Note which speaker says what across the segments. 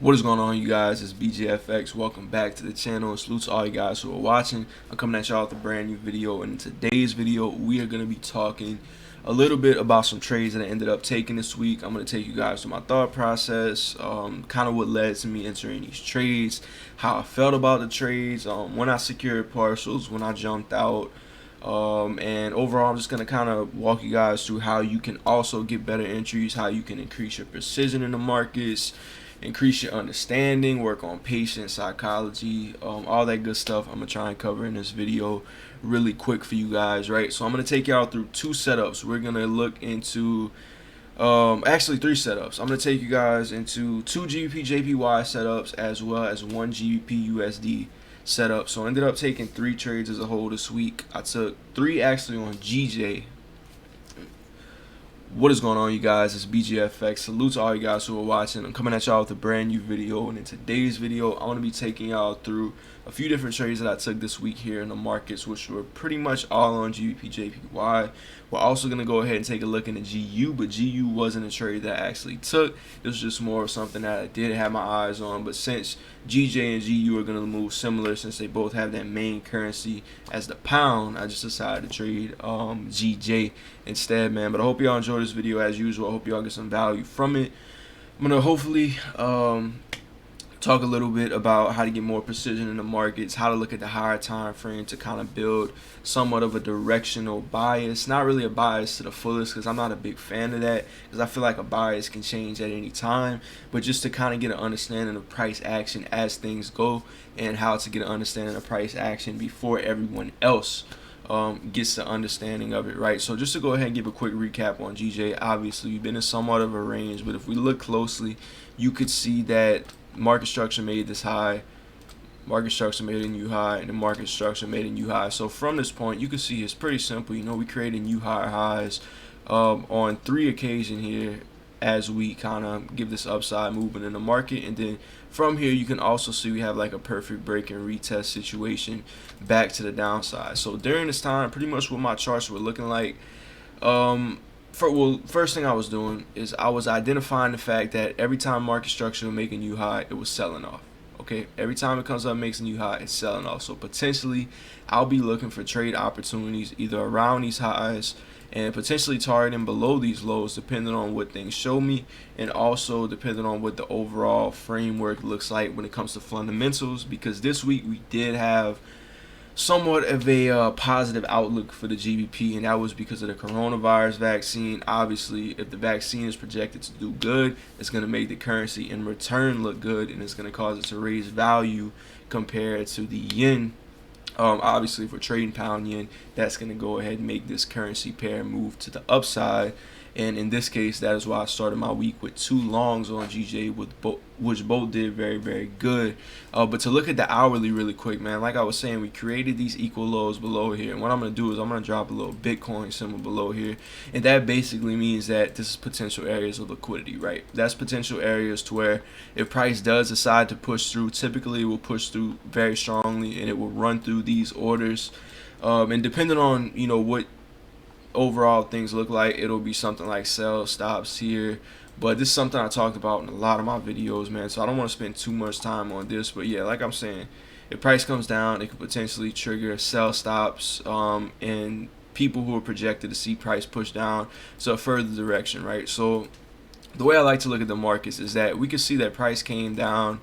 Speaker 1: What is going on, you guys? It's BJFX. Welcome back to the channel. Salute to all you guys who are watching. I'm coming at y'all with a brand new video, and in today's video we are going to be talking a little bit about some trades that I ended up taking this week. I'm going to take you guys through my thought process, kind of what led to me entering these trades, how I felt about the trades, when I secured partials, when I jumped out, and overall I'm just going to kind of walk you guys through how you can also get better entries, how you can increase your precision in the markets, increase your understanding, work on patience, psychology, all that good stuff. I'm gonna try and cover in this video really quick for you guys, right? So I'm gonna take y'all through two setups. We're gonna look into actually three setups. I'm gonna take you guys into two GBP JPY setups as well as one GBP USD setup. So I ended up taking three trades as a whole this week. I took three actually on GJ. What is going on, you guys? It's BGFX. Salute to all you guys who are watching. I'm coming at y'all with a brand new video, and in today's video I want to be taking y'all through a few different trades that I took this week here in the markets, which were pretty much all on GBP JPY. We're also going to go ahead and take a look into GU, but GU wasn't a trade that I actually took. It was just more of something that I did have my eyes on, but since GJ and GU are going to move similar, since they both have that main currency as the pound, I just decided to trade GJ instead, man. But I hope y'all enjoy this video as usual. I hope y'all get some value from it. I'm going to hopefully talk a little bit about how to get more precision in the markets, how to look at the higher time frame to kind of build somewhat of a directional bias. Not really a bias to the fullest, because I'm not a big fan of that, because I feel like a bias can change at any time, but just to kind of get an understanding of price action as things go, and how to get an understanding of price action before everyone else gets the understanding of it, right? So just to go ahead and give a quick recap on GJ, obviously we've been in somewhat of a range, but if we look closely, you could see that market structure made this high, market structure made a new high, and the market structure made a new high. So from this point, you can see it's pretty simple. You know, we created new higher highs on three occasions here as we kind of give this upside movement in the market, and then from here you can also see we have like a perfect break and retest situation back to the downside. So during this time, pretty much what my charts were looking like, first thing I was doing is I was identifying the fact that every time market structure would make a new high, it was selling off. Okay, every time it comes up makes a new high, it's selling off. So potentially I'll be looking for trade opportunities either around these highs and potentially targeting below these lows, depending on what things show me, and also depending on what the overall framework looks like when it comes to fundamentals, because this week we did have somewhat of a positive outlook for the GBP, and that was because of the coronavirus vaccine. Obviously, if the vaccine is projected to do good, it's going to make the currency in return look good, and it's going to cause it to raise value compared to the yen. Obviously, for trading pound yen, that's going to go ahead and make this currency pair move to the upside. And in this case, that is why I started my week with two longs on GJ, which both did very, very good. But to look at the hourly really quick, man, like I was saying, we created these equal lows below here. And what I'm going to do is I'm going to drop a little Bitcoin symbol below here. And that basically means that this is potential areas of liquidity, right? That's potential areas to where if price does decide to push through, typically it will push through very strongly, and it will run through these orders. And depending on, you know, what overall things look like, it'll be something like sell stops here, but this is something I talked about in a lot of my videos, man, so I don't want to spend too much time on this. But yeah, like I'm saying, if price comes down, it could potentially trigger sell stops and people who are projected to see price push down to a further direction, right? So the way I like to look at the markets is that we can see that price came down,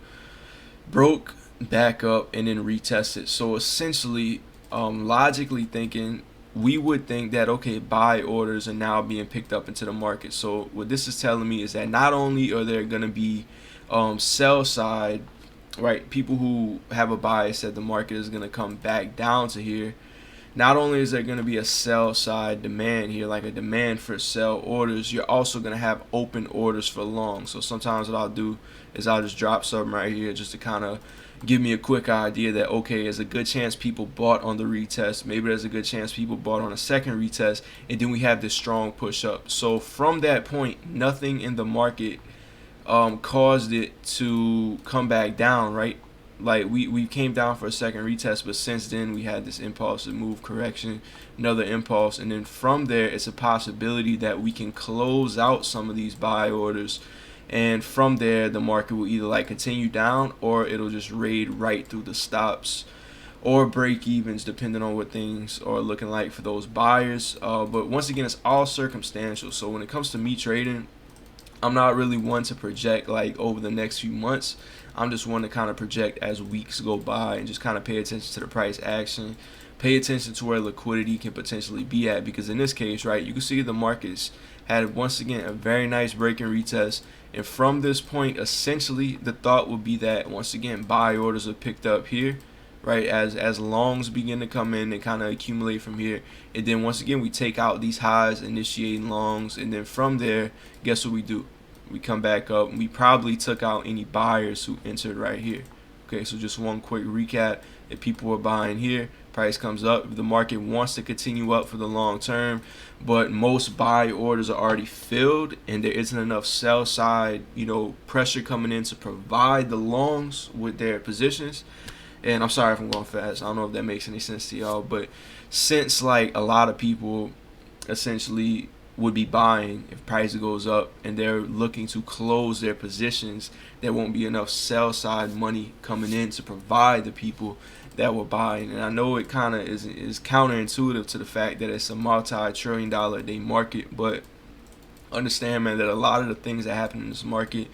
Speaker 1: broke back up, and then retested. So essentially, logically thinking, we would think that, okay, buy orders are now being picked up into the market. So what this is telling me is that not only are there going to be sell side, right, people who have a bias that the market is going to come back down to here, not only is there going to be a sell side demand here, like a demand for sell orders, you're also going to have open orders for long. So sometimes what I'll do is I'll just drop something right here just to kind of give me a quick idea that, okay, there's a good chance people bought on the retest, maybe there's a good chance people bought on a second retest, and then we have this strong push up. So from that point, nothing in the market caused it to come back down, right? Like we came down for a second retest, but since then we had this impulsive move correction, another impulse, and then from there it's a possibility that we can close out some of these buy orders and from there the market will either like continue down, or it'll just raid right through the stops or break evens, depending on what things are looking like for those buyers. But once again, it's all circumstantial. So when it comes to me trading, I'm not really one to project like over the next few months. I'm just one to kind of project as weeks go by and just kind of pay attention to the price action, pay attention to where liquidity can potentially be at. Because in this case, right, you can see the markets had once again a very nice break and retest. And from this point, essentially, the thought would be that once again, buy orders are picked up here, right, as longs begin to come in and kind of accumulate from here. And then once again, we take out these highs, initiating longs, and then from there, guess what we do? We come back up, and we probably took out any buyers who entered right here. Okay, so just one quick recap. If people were buying here, price comes up. If the market wants to continue up for the long term, but most buy orders are already filled and there isn't enough sell side, pressure coming in to provide the longs with their positions. And I'm sorry if I'm going fast. I don't know if that makes any sense to y'all, but since like a lot of people essentially would be buying if price goes up and they're looking to close their positions, there won't be enough sell side money coming in to provide the people that were buying. And I know it kind of is counterintuitive to the fact that it's a multi-trillion-dollar a day market, but understand, man, that a lot of the things that happen in this market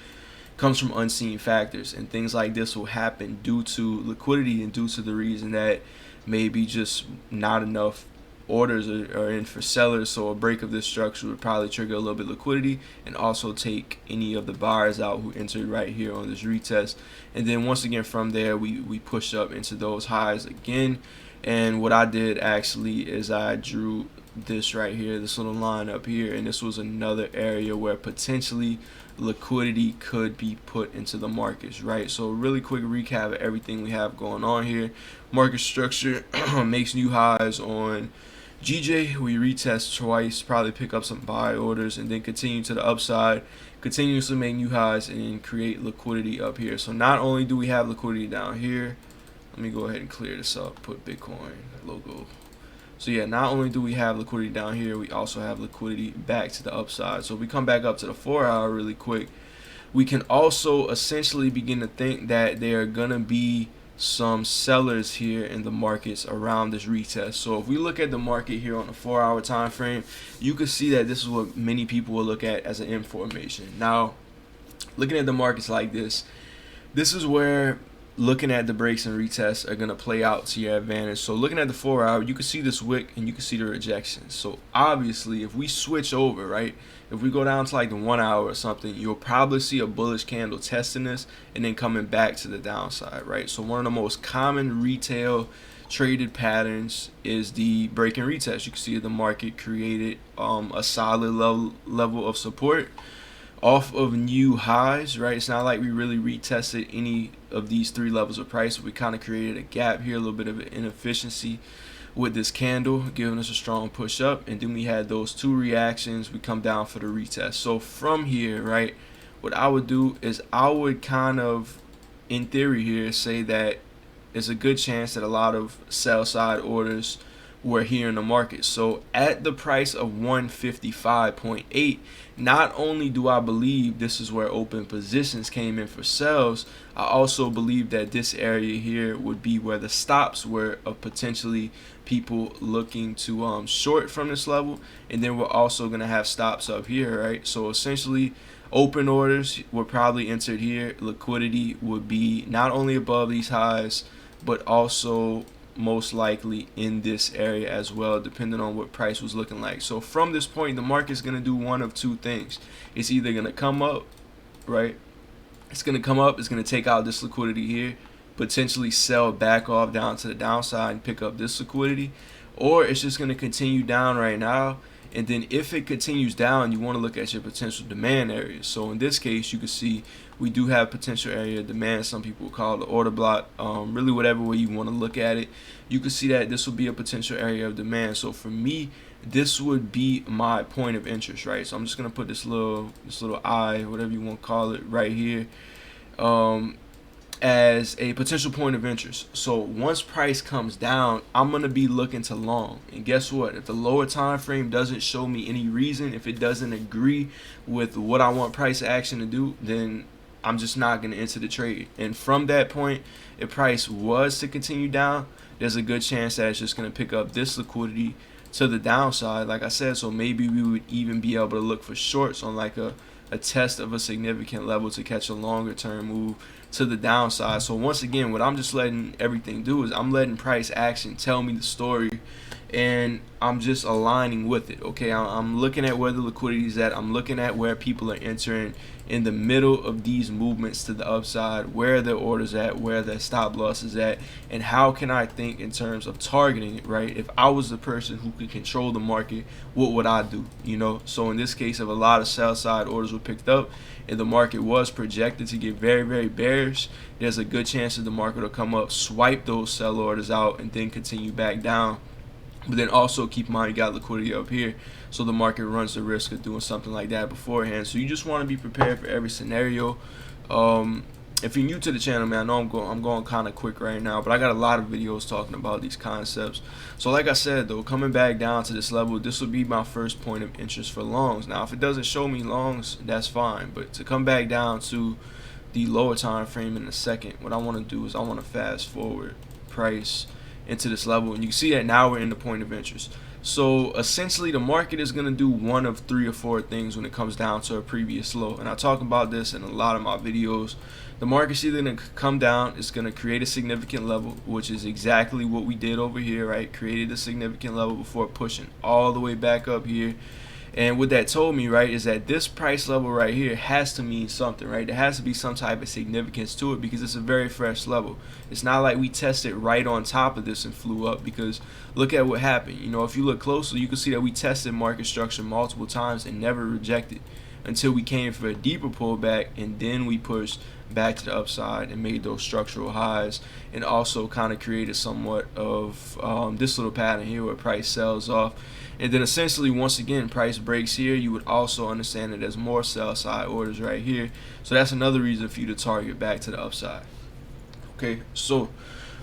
Speaker 1: comes from unseen factors, and things like this will happen due to liquidity and due to the reason that maybe just not enough orders are in for sellers. So a break of this structure would probably trigger a little bit of liquidity and also take any of the buyers out who entered right here on this retest. And then once again from there we push up into those highs again. And what I did actually is I drew this right here, this little line up here, and this was another area where potentially liquidity could be put into the markets, right? So really quick recap of everything we have going on here. Market structure makes new highs on GJ. We retest twice, probably pick up some buy orders, and then continue to the upside, continuously make new highs and create liquidity up here. So not only do we have liquidity down here, let me go ahead and clear this up, put Bitcoin logo. So yeah, not only do we have liquidity down here, we also have liquidity back to the upside. So if we come back up to the 4 hour really quick, we can also essentially begin to think that there are gonna be some sellers here in the markets around this retest. So if we look at the market here on the 4 hour time frame, you can see that this is what many people will look at as an M formation. Now, looking at the markets like this is where looking at the breaks and retests are going to play out to your advantage. So looking at the 4 hour, you can see this wick and you can see the rejections. So obviously if we switch over, right, if we go down to like the 1 hour or something, you'll probably see a bullish candle testing this and then coming back to the downside, right? So one of the most common retail traded patterns is the break and retest. You can see the market created a solid level of support off of new highs, right? It's not like we really retested any of these 3 levels of price. We kind of created a gap here, a little bit of an inefficiency with this candle, giving us a strong push up. And then we had those 2 reactions. We come down for the retest. So from here, right, what I would do is I would kind of, in theory here, say that there's a good chance that a lot of sell side orders were here in the market. So at the price of 155.8, not only do I believe this is where open positions came in for sales, I also believe that this area here would be where the stops were of potentially people looking to short from this level. And then we're also going to have stops up here, right? So essentially open orders were probably entered here. Liquidity would be not only above these highs, but also most likely in this area as well, depending on what price was looking like. So from this point, the market's going to do one of 2 things. It's either going to come up, right? It's going to come up, it's going to take out this liquidity here, potentially sell back off down to the downside and pick up this liquidity, or it's just going to continue down right now. And then if it continues down, you want to look at your potential demand areas. So in this case, you can see we do have potential area of demand. Some people call it the order block. Really, whatever way you want to look at it, you can see that this will be a potential area of demand. So for me, this would be my point of interest, right? So I'm just gonna put this little eye, whatever you want to call it, right here. as a potential point of interest. So once price comes down, I'm gonna be looking to long. And guess what? If the lower time frame doesn't show me any reason, if it doesn't agree with what I want price action to do, then I'm just not gonna enter the trade. And from that point, if price was to continue down, there's a good chance that it's just gonna pick up this liquidity to the downside, like I said. So maybe we would even be able to look for shorts on like a test of a significant level to catch a longer term move to the downside. So once again, what I'm just letting everything do is I'm letting price action tell me the story, and I'm just aligning with it. Okay, I'm looking at where the liquidity is at. I'm looking at where people are entering in the middle of these movements to the upside, where their orders at, where their stop loss is at, and how can I think in terms of targeting it, right? If I was the person who could control the market, what would I do? You know, so in this case, if a lot of sell side orders were picked up and the market was projected to get very, very bearish, there's a good chance that the market will come up, swipe those sell orders out, and then continue back down. But then also keep in mind, you got liquidity up here, so the market runs the risk of doing something like that beforehand. So you just want to be prepared for every scenario. If you're new to the channel, man, I know I'm going kind of quick right now, but I got a lot of videos talking about these concepts. So like I said, though, coming back down to this level, this will be my first point of interest for longs. Now, if it doesn't show me longs, that's fine. But to come back down to the lower time frame in a second, what I want to do is I want to fast forward price into this level, and you can see that now we're in the point of interest. So essentially, the market is going to do one of 3 or 4 things when it comes down to a previous low, and I talk about this in a lot of my videos. The market's either going to come down, it's going to create a significant level, which is exactly what we did over here, right? Created a significant level before pushing all the way back up here. And what that told me, right, is that this price level right here has to mean something, right? There has to be some type of significance to it because it's a very fresh level. It's not like we tested right on top of this and flew up, because look at what happened. You know, if you look closely, you can see that we tested market structure multiple times and never rejected until we came for a deeper pullback, and then we pushed back to the upside and made those structural highs, and also kind of created somewhat of this little pattern here where price sells off. And then essentially, once again, price breaks here, you would also understand that there's more sell side orders right here. So that's another reason for you to target back to the upside. Okay, so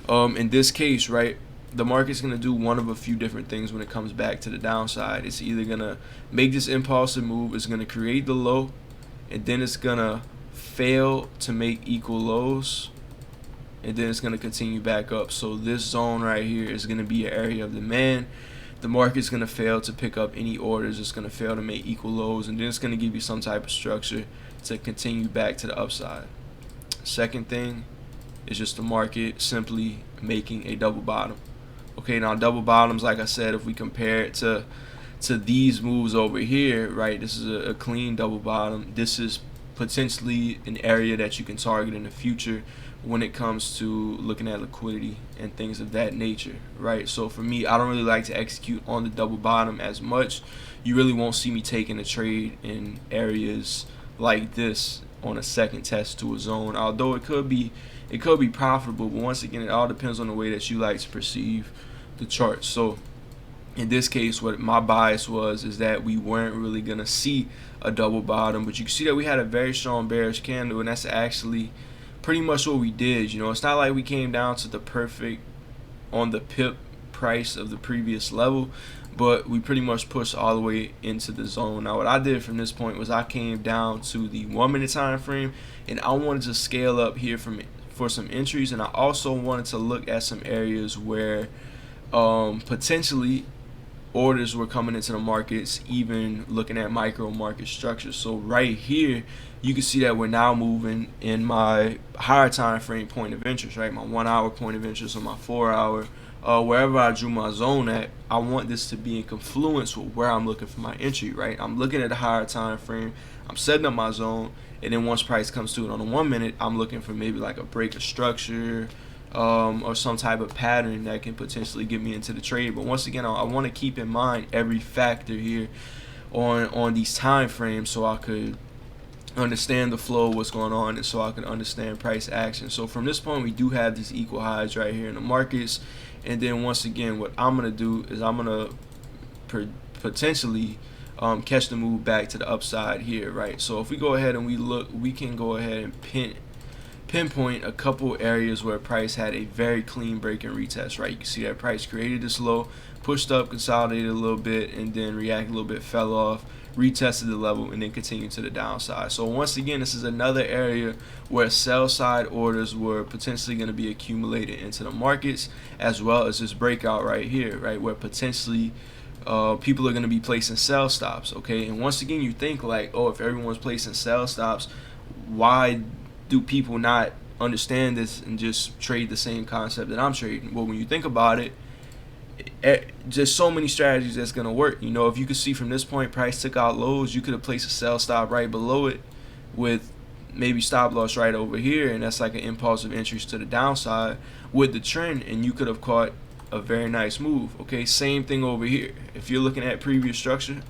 Speaker 1: in this case, right, the market's going to do one of a few different things when it comes back to the downside. It's either going to make this impulsive move, it's going to create the low, and then it's going to fail to make equal lows, and then it's going to continue back up. So this zone right here is going to be an area of demand. The market's going to fail to pick up any orders, it's going to fail to make equal lows, and then it's going to give you some type of structure to continue back to the upside. Second thing is just the market simply making a double bottom. Okay, now double bottoms, like I said, if we compare it to these moves over here, right, this is a clean double bottom. This is potentially an area that you can target in the future when it comes to looking at liquidity and things of that nature, right? So for me, I don't really like to execute on the double bottom as much. You really won't see me taking a trade in areas like this on a second test to a zone, although it could be profitable. But once again, it all depends on the way that you like to perceive the chart. So in this case, what my bias was is that we weren't really gonna see a double bottom, but you can see that we had a very strong bearish candle, and that's actually pretty much what we did. You know, it's not like we came down to the perfect on the pip price of the previous level, but we pretty much pushed all the way into the zone. Now what I did from this point was I came down to the 1 minute time frame, and I wanted to scale up here for some entries, and I also wanted to look at some areas where potentially orders were coming into the markets, even looking at micro market structure. So right here, you can see that we're now moving in my higher time frame point of interest, right? My 1 hour point of interest, or my 4 hour, wherever I drew my zone at. I want this to be in confluence with where I'm looking for my entry, right? I'm looking at the higher time frame, I'm setting up my zone, and then once price comes to it on the 1 minute, I'm looking for maybe like a break of structure, or some type of pattern that can potentially get me into the trade. But once again, I want to keep in mind every factor here on these time frames, so I could understand the flow of what's going on, and so I can understand price action. So from this point, we do have these equal highs right here in the markets, and then once again, what I'm gonna do is I'm gonna potentially catch the move back to the upside here, right? So if we go ahead and we look, we can go ahead and pinpoint a couple areas where price had a very clean break and retest, right? You can see that price created this low, pushed up, consolidated a little bit, and then reacted a little bit, fell off, retested the level, and then continued to the downside. So once again, this is another area where sell side orders were potentially going to be accumulated into the markets, as well as this breakout right here, right, where potentially people are going to be placing sell stops. Okay, and once again, you think like, oh, if everyone's placing sell stops, why do people not understand this and just trade the same concept that I'm trading? Well, when you think about it, just so many strategies that's going to work. You know, if you could see from this point, price took out lows, you could have placed a sell stop right below it with maybe stop loss right over here, and that's like an impulsive entry to the downside with the trend, and you could have caught a very nice move. Okay, same thing over here. If you're looking at previous structure,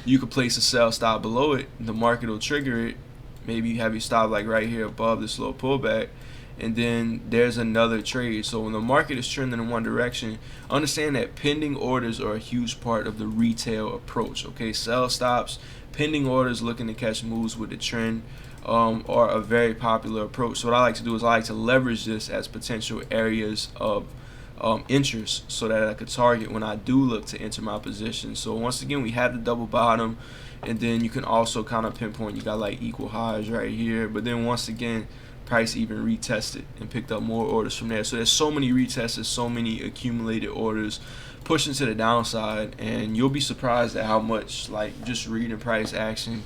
Speaker 1: you could place a sell stop below it. The market will trigger it. Maybe you have your stop like right here above this low pullback, and then there's another trade. So when the market is trending in one direction, understand that pending orders are a huge part of the retail approach. Okay, sell stops, pending orders, looking to catch moves with the trend are a very popular approach. So what I like to do is I like to leverage this as potential areas of interest, so that I could target when I do look to enter my position. So once again, we have the double bottom, and then you can also kind of pinpoint you got like equal highs right here, but then once again, price even retested and picked up more orders from there. So there's so many retests, so many accumulated orders pushing to the downside, and you'll be surprised at how much, like, just reading price action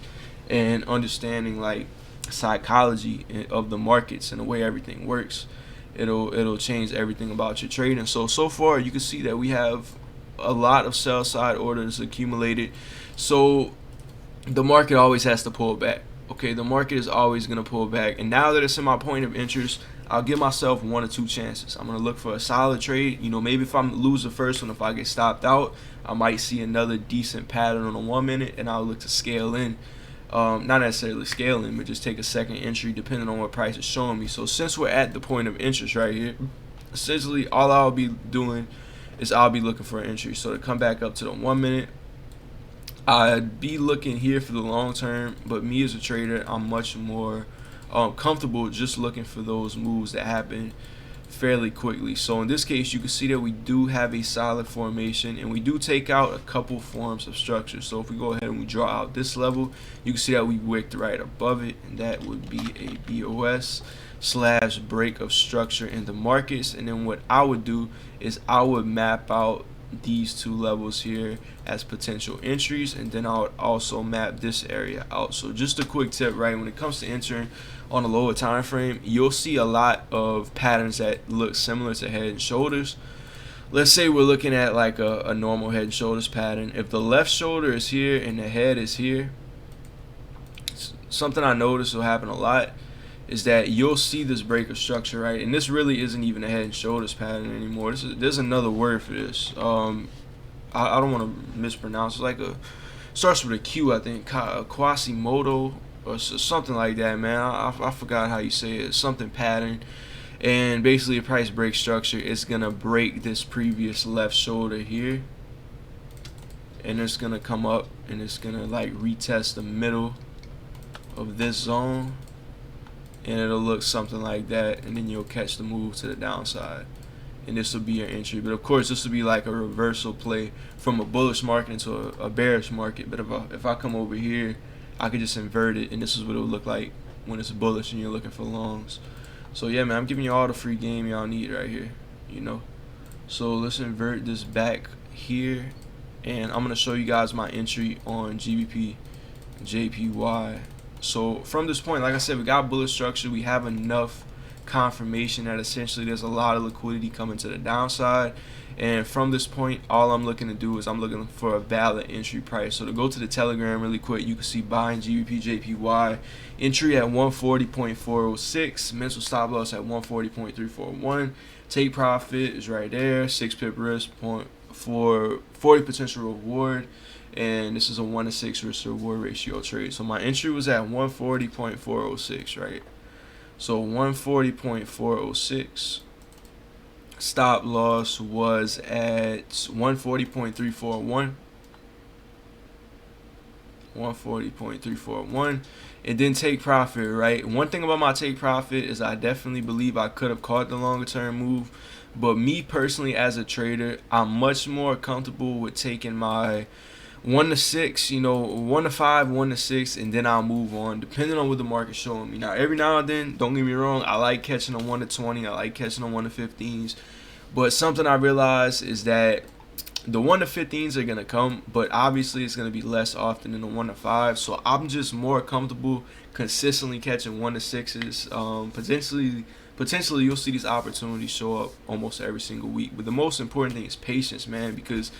Speaker 1: and understanding like psychology of the markets and the way everything works, it'll change everything about your trading. So far you can see that we have a lot of sell side orders accumulated. So the market always has to pull back. Okay, the market is always going to pull back, and now that it's in my point of interest, I'll give myself 1 or 2 chances. I'm going to look for a solid trade. You know, maybe if I'm lose the first one, if I get stopped out, I might see another decent pattern on the 1 minute, and I'll look to scale in. Not necessarily scaling, but just take a second entry depending on what price is showing me. So since we're at the point of interest right here, essentially all I'll be doing is I'll be looking for an entry. So to come back up to the 1 minute, I'd be looking here for the long term, but me as a trader, I'm much more comfortable just looking for those moves that happen fairly quickly. So in this case, you can see that we do have a solid formation, and we do take out a couple forms of structure. So if we go ahead and we draw out this level, you can see that we wicked right above it, and that would be a BOS / break of structure in the markets. And then what I would do is I would map out these 2 levels here as potential entries, and then I would also map this area out. So just a quick tip, right, when it comes to entering on a lower time frame, you'll see a lot of patterns that look similar to head and shoulders. Let's say we're looking at like a normal head and shoulders pattern. If the left shoulder is here and the head is here, something I notice will happen a lot is that you'll see this break of structure, right? And this really isn't even a head and shoulders pattern anymore. There's another word for this. I don't want to mispronounce. It's like starts with a Q, I think, Quasimodo or something like that, man. I forgot how you say it. Something pattern. And basically a price break structure is gonna break this previous left shoulder here, and it's gonna come up and it's gonna like retest the middle of this zone, and it'll look something like that, and then you'll catch the move to the downside, and this will be your entry. But of course, this will be like a reversal play from a bullish market into a bearish market. But if I come over here, I could just invert it, and this is what it would look like when it's bullish and you're looking for longs. So yeah, man, I'm giving you all the free game y'all need right here, you know. So let's invert this back here, and I'm gonna show you guys my entry on GBP JPY. So from this point, like I said, we got bullish structure. We have enough confirmation that essentially there's a lot of liquidity coming to the downside, and from this point, all I'm looking to do is I'm looking for a valid entry price. So to go to the Telegram really quick, you can see buying GBP JPY, entry at 140.406, mental stop loss at 140.341, take profit is right there, 6 pip risk, point for 40 potential reward, and this is a 1 to 6 risk to reward ratio trade. So my entry was at 140.406, right? So 140.406. Stop loss was at 140.341. 140.341, and then take profit, right? One thing about my take profit is I definitely believe I could have caught the longer term move, but me personally as a trader, I'm much more comfortable with taking my 1 to 6, 1 to 5, 1 to 6, and then I'll move on depending on what the market's showing me. Now, every now and then, don't get me wrong, I like catching on 1 to 20, I like catching on 1 to 15s, but something I realized is that the 1 to 15s are gonna come, but obviously it's gonna be less often than the 1 to 5. So I'm just more comfortable consistently catching 1 to 6s. Potentially you'll see these opportunities show up almost every single week. But the most important thing is patience, man, because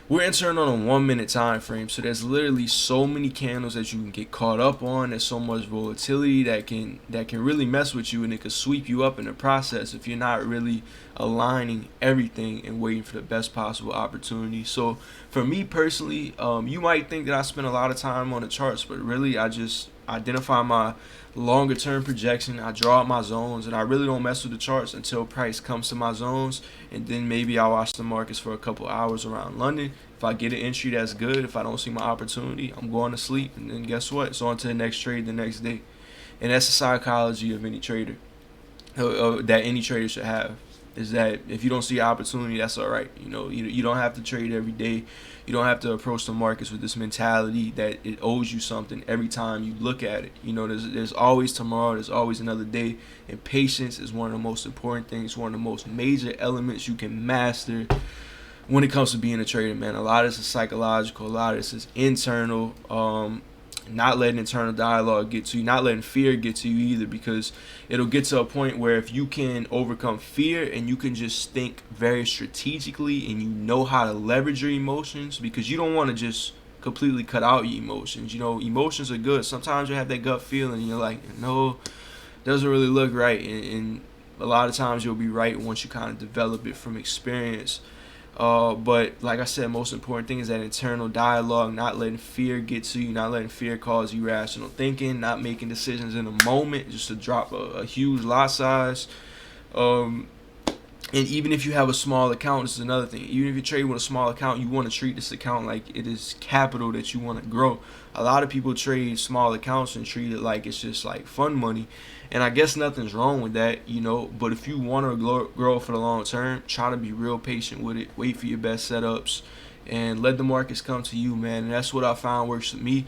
Speaker 1: we're entering on a 1 minute time frame, so there's literally so many candles that you can get caught up on. There's so much volatility that can really mess with you, and it could sweep you up in the process if you're not really aligning everything and waiting for the best possible opportunity. So for me personally, you might think that I spend a lot of time on the charts, but really I just identify my longer term projection. I draw out my zones, and I really don't mess with the charts until price comes to my zones, and then maybe I'll watch the markets for a couple hours around London. If I get an entry, that's good. If I don't see my opportunity, I'm going to sleep, and then guess what? It's on to the next trade the next day. And that's the psychology of any trader, that any trader should have, is that if you don't see an opportunity, that's all right. You don't have to trade every day. You don't have to approach the markets with this mentality that it owes you something every time you look at it. There's always tomorrow. There's always another day. And patience is one of the most important things, one of the most major elements you can master when it comes to being a trader, man. A lot of this is psychological. A lot of this is internal. Not letting internal dialogue get to you, not letting fear get to you either, because it'll get to a point where if you can overcome fear and you can just think very strategically and you know how to leverage your emotions, because you don't want to just completely cut out your emotions. Emotions are good. Sometimes you have that gut feeling and you're like, no, doesn't really look right, and a lot of times you'll be right once you kind of develop it from experience. But like I said, most important thing is that internal dialogue, not letting fear get to you, not letting fear cause irrational thinking, not making decisions in a moment just to drop a huge lot size. And even if you have a small account, this is another thing. Even if you trade with a small account, you want to treat this account like it is capital that you want to grow. A lot of people trade small accounts and treat it like it's just like fun money. And I guess nothing's wrong with that, but if you want to grow for the long term, try to be real patient with it. Wait for your best setups and let the markets come to you, man. And that's what I found works for me.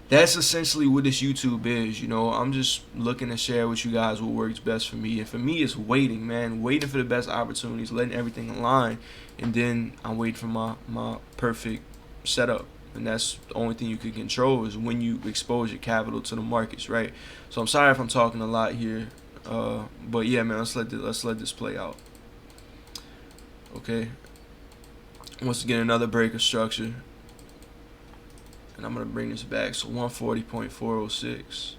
Speaker 1: That's essentially what this YouTube is. I'm just looking to share with you guys what works best for me. And for me, it's waiting, man. Waiting for the best opportunities, letting everything align. And then I'm waiting for my perfect setup. And that's the only thing you can control is when you expose your capital to the markets, right? So I'm sorry if I'm talking a lot here, but yeah, man, let's let this play out. Okay. Once again, another break of structure, and I'm gonna bring this back. So 140.406,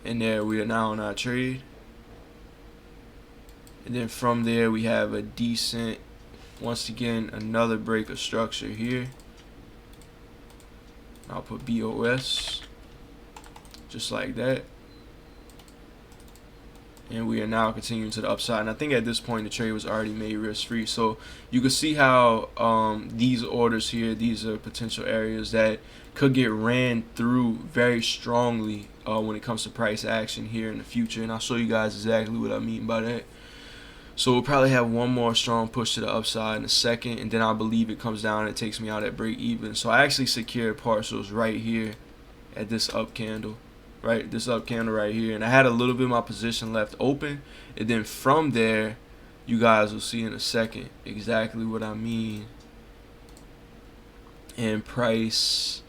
Speaker 1: and there we are now on our trade. And then from there we have a decent. Once again, another break of structure here. I'll put BOS, just like that. And we are now continuing to the upside. And I think at this point the trade was already made risk-free. So you can see how these orders here, these are potential areas that could get ran through very strongly when it comes to price action here in the future. And I'll show you guys exactly what I mean by that. So we'll probably have one more strong push to the upside in a second, and then I believe it comes down and it takes me out at break even. So I actually secured partials right here at this up candle, right? This up candle right here. And I had a little bit of my position left open. And then from there, you guys will see in a second exactly what I mean. And price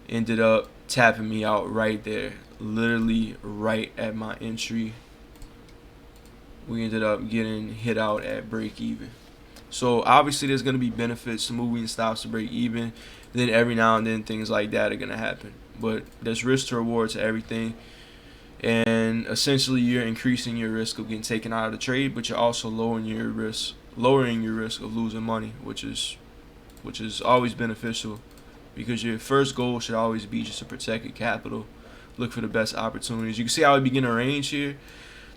Speaker 1: ended up tapping me out right there, literally right at my entry. We ended up getting hit out at break even. So obviously there's going to be benefits to moving stops to break even. Then every now and then things like that are going to happen. But there's risk to reward to everything. And essentially you're increasing your risk of getting taken out of the trade, but you're also lowering your risk of losing money, which is always beneficial, because your first goal should always be just to protect your capital, look for the best opportunities. You can see how we begin to range here.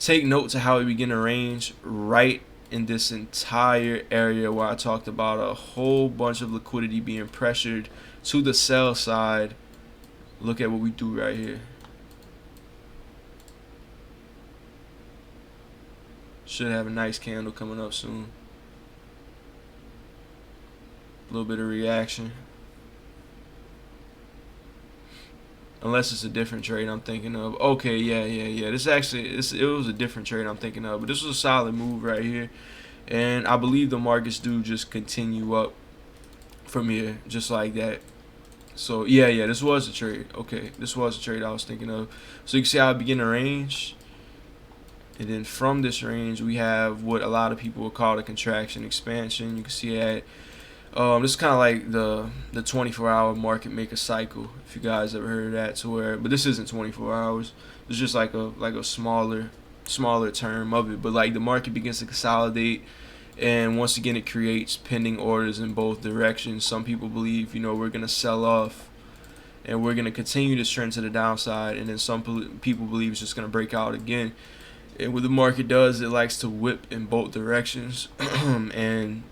Speaker 1: Take note to how we begin to range right in this entire area where I talked about a whole bunch of liquidity being pressured to the sell side. Look at what we do right here. Should have a nice candle coming up soon. A little bit of reaction. Unless it's a different trade I'm thinking of. Okay, yeah. This actually, it was a different trade I'm thinking of. But this was a solid move right here. And I believe the markets do just continue up from here, just like that. So, yeah, this was a trade. Okay, this was a trade I was thinking of. So you can see how I begin to range. And then from this range, we have what a lot of people would call a contraction expansion. You can see that. This is kind of like the 24-hour market maker cycle, if you guys ever heard of that. But this isn't 24 hours. It's just like a smaller term of it. But like the market begins to consolidate, and once again it creates pending orders in both directions. Some people believe, we're gonna sell off, and we're gonna continue this trend to the downside, and then some people believe it's just gonna break out again. And what the market does, it likes to whip in both directions, and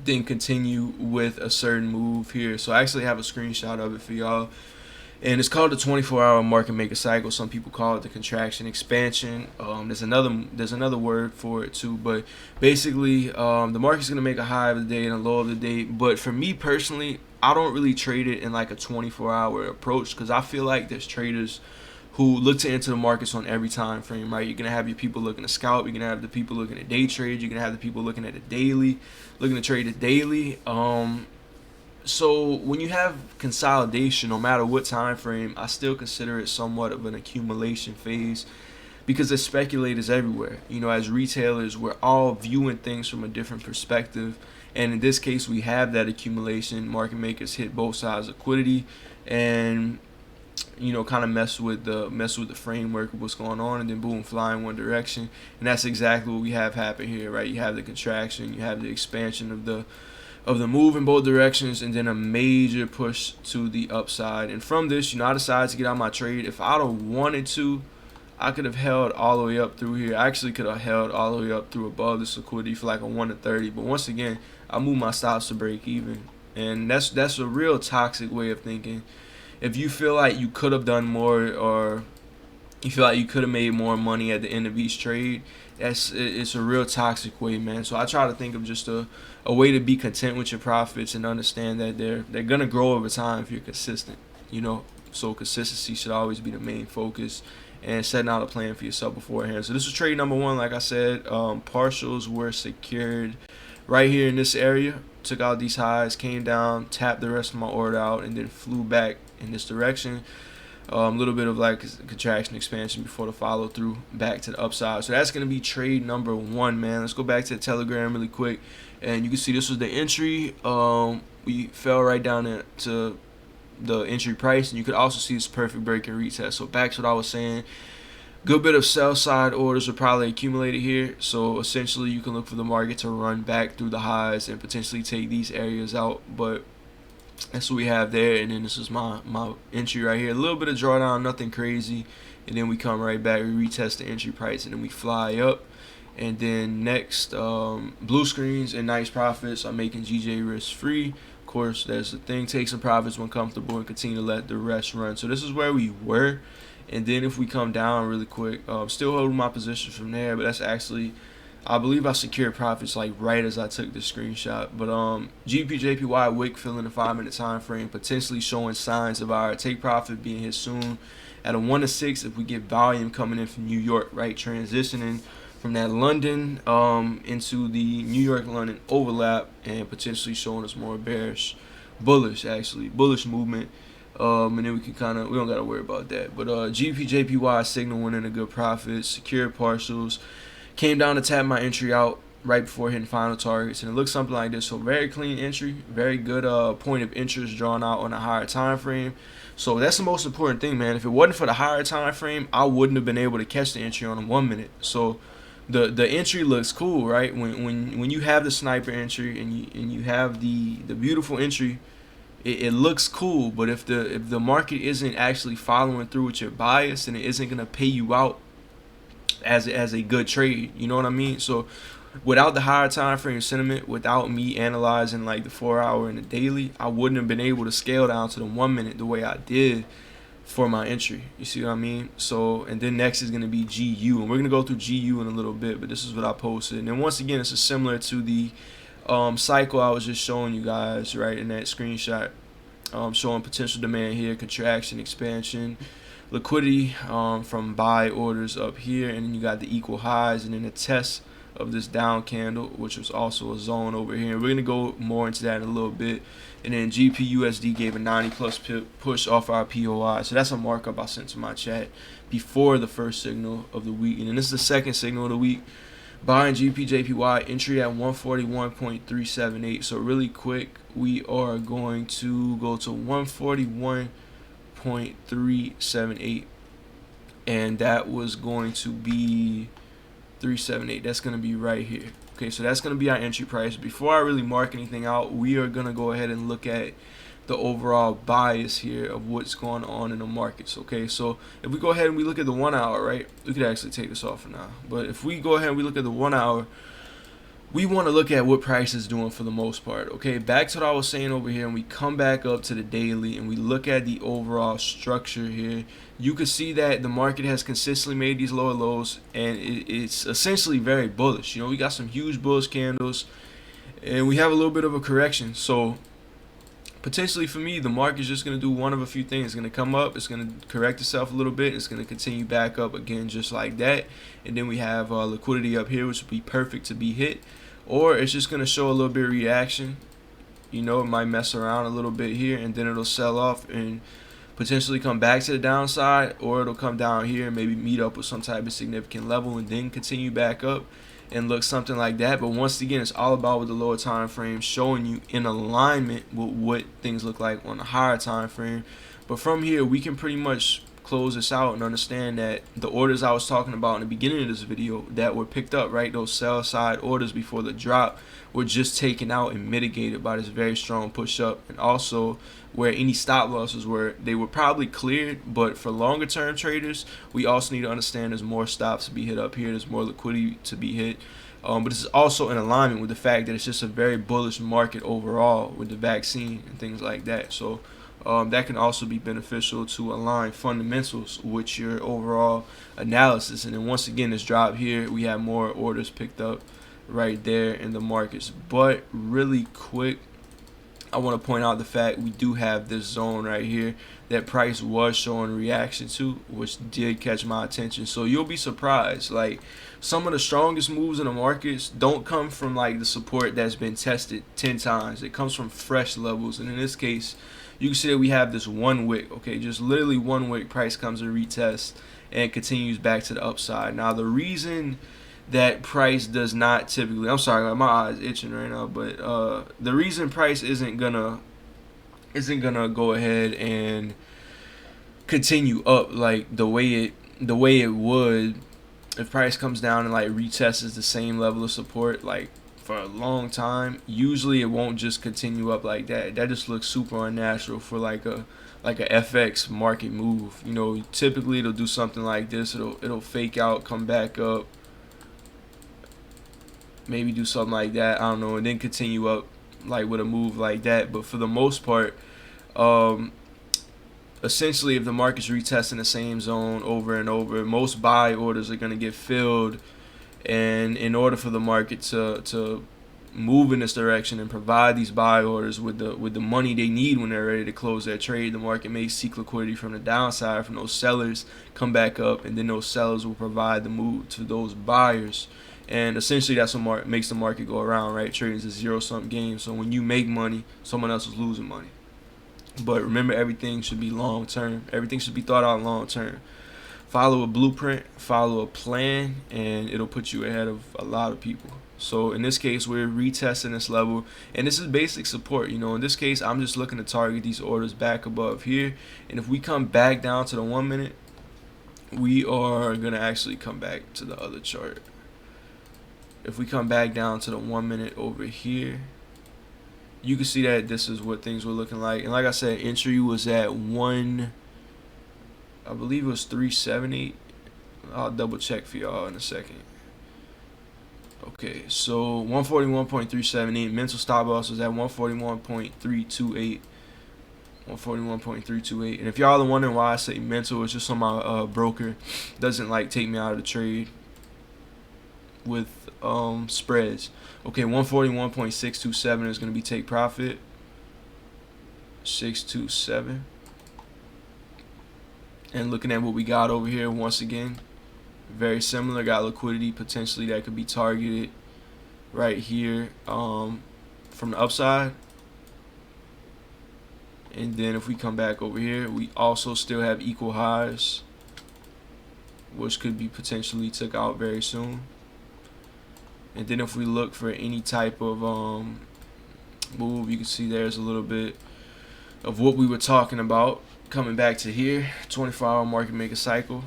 Speaker 1: then continue with a certain move here. So I actually have a screenshot of it for y'all, and it's called the 24-hour market maker cycle. Some people call it the contraction expansion. There's another word for it too, but basically the market's gonna make a high of the day and a low of the day. But for me personally, I don't really trade it in like a 24-hour approach, because I feel like there's traders who look to enter the markets on every time frame, right? You're going to have your people looking to scalp. You're going to have the people looking at day trade. You're going to have the people looking at the daily, looking to trade the daily. So when you have consolidation, no matter what time frame, I still consider it somewhat of an accumulation phase, because there's speculators everywhere. As retailers, we're all viewing things from a different perspective. And in this case, we have that accumulation. Market makers hit both sides of liquidity and kind of mess with the framework of what's going on, and then boom, fly in one direction. And that's exactly what we have happen here, right? You have the contraction, you have the expansion of the move in both directions, and then a major push to the upside. And from this, I decided to get out my trade. If I'd have wanted to, I could have held all the way up through here. I actually could have held all the way up through above this liquidity for like a 1 to 30. But once again, I moved my stops to break even, and that's a real toxic way of thinking. If you feel like you could have done more, or you feel like you could have made more money at the end of each trade, it's a real toxic way, man. So I try to think of just a way to be content with your profits and understand that they're gonna grow over time if you're consistent. So consistency should always be the main focus, and setting out a plan for yourself beforehand. So this was trade number one. Like I said, partials were secured right here in this area. Took out these highs, came down, tapped the rest of my order out, and then flew back in this direction. A little bit of like contraction expansion before the follow through back to the upside. So that's going to be trade number one, man. Let's go back to the Telegram really quick, and you can see this was the entry. We fell right down to the entry price, and you could also see this perfect break and retest. So back to what I was saying, good bit of sell side orders are probably accumulated here. So essentially you can look for the market to run back through the highs and potentially take these areas out. But that's what we have there. And then this is my entry right here. A little bit of drawdown, nothing crazy. And then we come right back, we retest the entry price, and then we fly up. And then next, blue screens and nice profits. I'm making GJ risk free. Of course, there's the thing, take some profits when comfortable and continue to let the rest run. So this is where we were. And then if we come down really quick, still holding my position from there, but that's actually, I believe I secured profits like right as I took the screenshot. But GBP/JPY wick filling the 5-minute time frame, potentially showing signs of our take profit being hit soon at a 1 to 6 if we get volume coming in from New York, right? Transitioning from that London into the New York London overlap, and potentially showing us more bullish movement. And then we can we don't got to worry about that. But GBP/JPY signal went in a good profit, secured partials, came down to tap my entry out right before hitting final targets, and it looks something like this. So very clean entry, very good point of interest drawn out on a higher time frame. So that's the most important thing, man. If it wasn't for the higher time frame, I wouldn't have been able to catch the entry on a 1 minute. So the entry looks cool, right? When you have the sniper entry and you have the beautiful entry, it looks cool. But if the market isn't actually following through with your bias, then it isn't gonna pay you out as a good trade. You know what I mean? So without the higher time frame sentiment, without me analyzing like the 4 hour and the daily, I wouldn't have been able to scale down to the 1 minute the way I did for my entry. You see what I mean? So, and then next is going to be GU, and we're going to go through GU in a little bit, but this is what I posted. And then once again, this is similar to the cycle I was just showing you guys, right, in that screenshot, showing potential demand here, contraction, expansion, liquidity from buy orders up here, and then you got the equal highs, and then a test of this down candle, which was also a zone over here. We're going to go more into that in a little bit. And then GPUSD gave a 90 plus pip push off our POI. So that's a markup I sent to my chat before the first signal of the week. And then this is the second signal of the week. Buying GPJPY, entry at 141.378. So really quick, we are going to go to 141.378. And that was going to be 378. That's going to be right here. Okay, so that's going to be our entry price. Before I really mark anything out, we are going to go ahead and look at the overall bias here of what's going on in the markets. Okay, so if we go ahead and we look at the 1 hour, right, we could actually take this off for now. But if we go ahead and we look at the 1 hour, we want to look at what price is doing for the most part. Okay, back to what I was saying over here, and we come back up to the daily and we look at the overall structure here. You can see that the market has consistently made these lower lows, and it's essentially very bullish. You know, we got some huge bullish candles, and we have a little bit of a correction. So potentially for me, the market is just going to do one of a few things. It's going to come up, it's going to correct itself a little bit, it's going to continue back up again just like that, and then we have liquidity up here, which would be perfect to be hit. Or it's just going to show a little bit of reaction. You know, it might mess around a little bit here, and then it'll sell off and potentially come back to the downside, or it'll come down here and maybe meet up with some type of significant level and then continue back up and look something like that. But once again, it's all about with the lower time frame showing you in alignment with what things look like on the higher time frame. But from here, we can pretty much close this out and understand that the orders I was talking about in the beginning of this video that were picked up, right, those sell side orders before the drop, were just taken out and mitigated by this very strong push up. And also where any stop losses were, they were probably cleared. But for longer term traders, we also need to understand there's more stops to be hit up here, there's more liquidity to be hit. But this is also in alignment with the fact that it's just a very bullish market overall with the vaccine and things like that. So that can also be beneficial to align fundamentals with your overall analysis. And then once again, this drop here, we have more orders picked up right there in the markets. But really quick, I want to point out the fact we do have this zone right here that price was showing reaction to, which did catch my attention. So you'll be surprised, like some of the strongest moves in the markets don't come from like the support that's been tested 10 times. It comes from fresh levels, and in this case, you can see that we have this 1 wick, okay, just literally 1 wick. Price comes and retests and continues back to the upside. Now the reason that price does not typically, I'm sorry, my eyes itching right now, but the reason price isn't gonna go ahead and continue up like the way it would if price comes down and like retests the same level of support like for a long time, usually it won't just continue up like that. That just looks super unnatural for like a FX market move. You know, typically it'll do something like this. It'll fake out, come back up, maybe do something like that, I don't know, and then continue up like with a move like that. But for the most part, essentially if the market's retesting the same zone over and over, most buy orders are going to get filled. And in order for the market to move in this direction and provide these buy orders with the money they need when they're ready to close their trade, the market may seek liquidity from the downside from those sellers, come back up, and then those sellers will provide the move to those buyers. And essentially that's what makes the market go around, right? Trading is a zero-sum game. So when you make money, someone else is losing money. But remember, everything should be long term. Everything should be thought out long term. Follow a blueprint, follow a plan, and it'll put you ahead of a lot of people. So in this case, we're retesting this level, and this is basic support. You know, in this case, I'm just looking to target these orders back above here. And if we come back down to the 1 minute, we are going to actually come back to the other chart. If we come back down to the 1 minute over here, you can see that this is what things were looking like. And like I said, entry was at I believe it was 370. I'll double check for y'all in a second. Okay, so 141.378, mental stop loss was at 141.328. 141.328. And if y'all are wondering why I say mental, it's just so my broker doesn't like take me out of the trade with spreads. Okay, 141.627 is going to be take profit. 627. And looking at what we got over here, once again, very similar. Got liquidity potentially that could be targeted right here from the upside. And then if we come back over here, we also still have equal highs, which could be potentially took out very soon. And then if we look for any type of move, you can see there's a little bit of what we were talking about coming back to here. 24-hour market maker cycle.